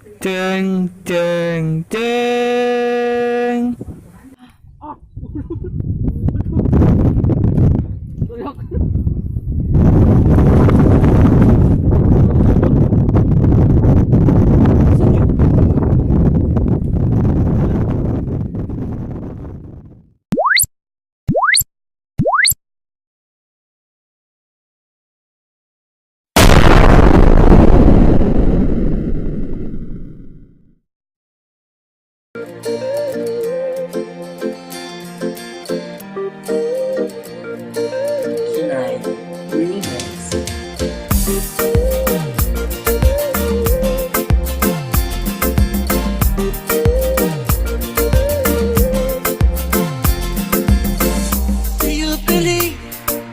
Ceng, ceng, ceng. Do you believe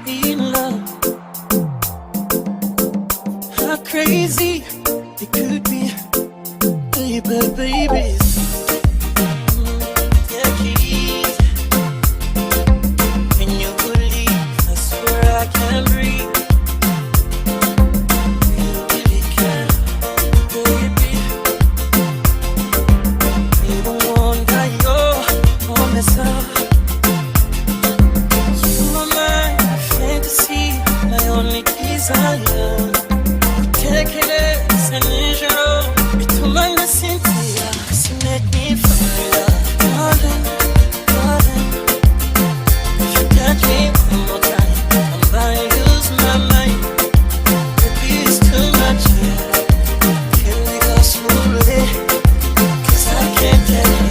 in love? How crazy it could be, baby, baby. Yeah, keys. Can you believe? I swear I can breathe. You really can, baby. Even wonder you're on this side. You are my fantasy, my only desire. Take it as an angel, bituma na Cynthia. So make me fall in love, darling, darling. If you touch me one more time, I'm gonna lose my mind. Baby, it's too much, yeah. Can we go slowly? 'Cause I can't tell you.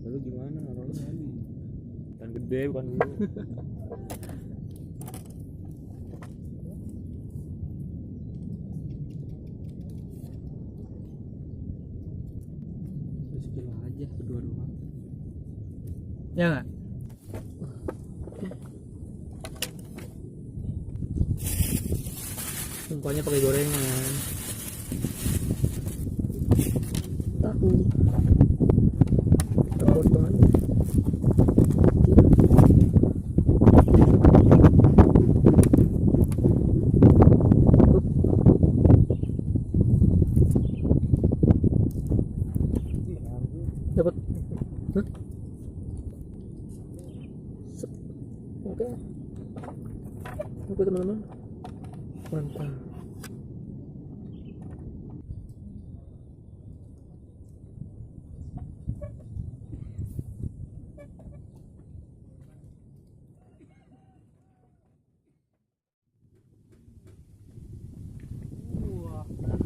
Lalu gimana? Lalu tadi ikan gede bukan dulu. Terus kilo aja berdua doang. Ya nggak? Sumpahnya pakai gorengan. Tahu. Takut banget. Dapat. Hah? Oke. Oke teman-teman. Mantap.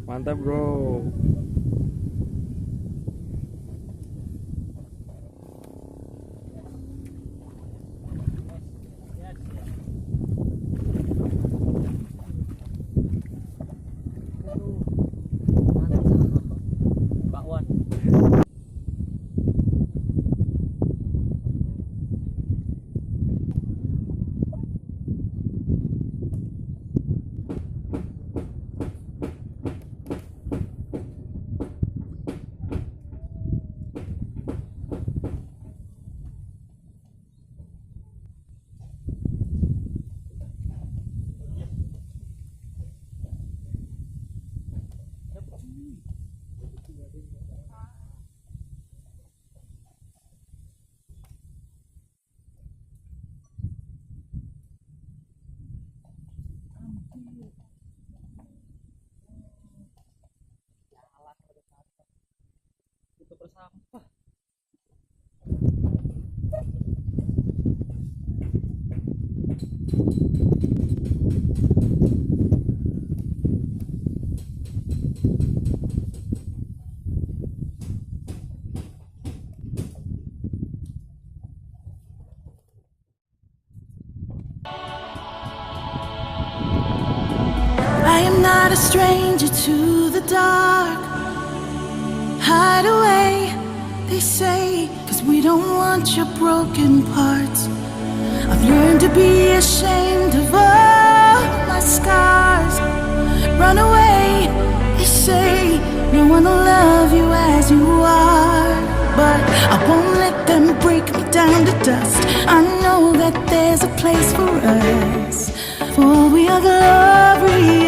Mantap bro. Bawal. Itu bersampah. I am not a stranger to the dark. Hide away, they say, 'cause we don't want your broken parts. I've learned to be ashamed of all my scars. Run away, they say, no one will love you as you are. But I won't let them break me down to dust. I know that there's a place for us. for we are glorious.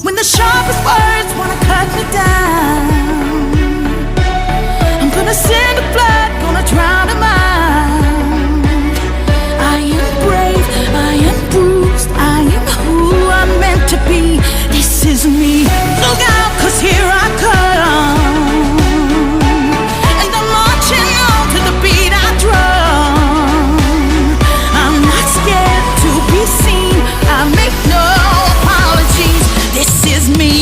When the sharpest words wanna cut me down, I'm gonna send a flood, gonna drown them out. I am brave, I am bruised, I am who I'm meant to be. This is me. Look out, 'cause here I come, and I'm marching on to the beat I drum. I'm not scared to be seen, I make no apologies. This is me.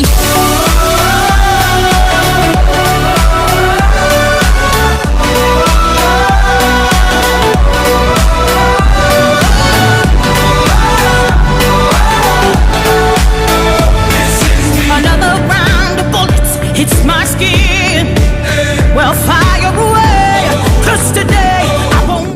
Another round of bullets hits my skin. Well, fire away, 'cause today I won't.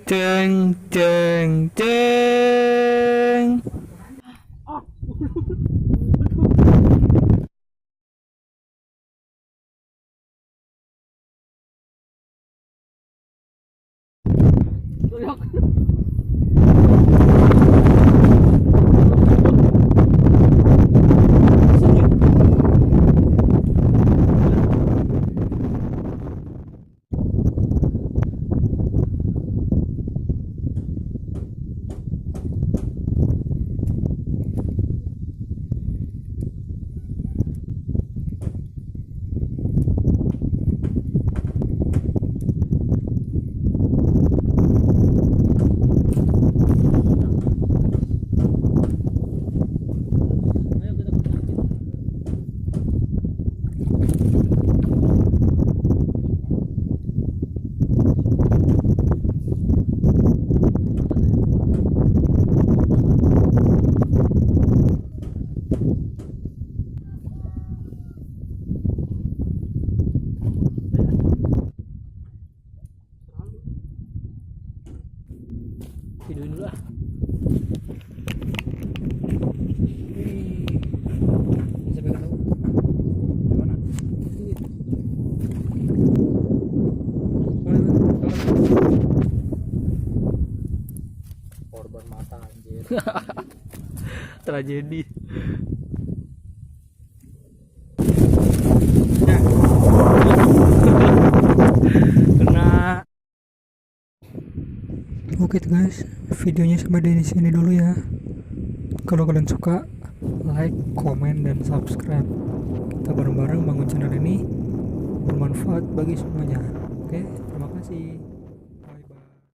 Ceng ceng ceng. Videoin dulu ah. Bisa pegang tahu. Gimana? Korban mata anjir. Tragedi. Kena. Oke guys, videonya sampai di sini dulu ya. Kalau kalian suka, like, komen, dan subscribe. Kita bareng-bareng bangun channel ini bermanfaat bagi semuanya. Oke, terima kasih.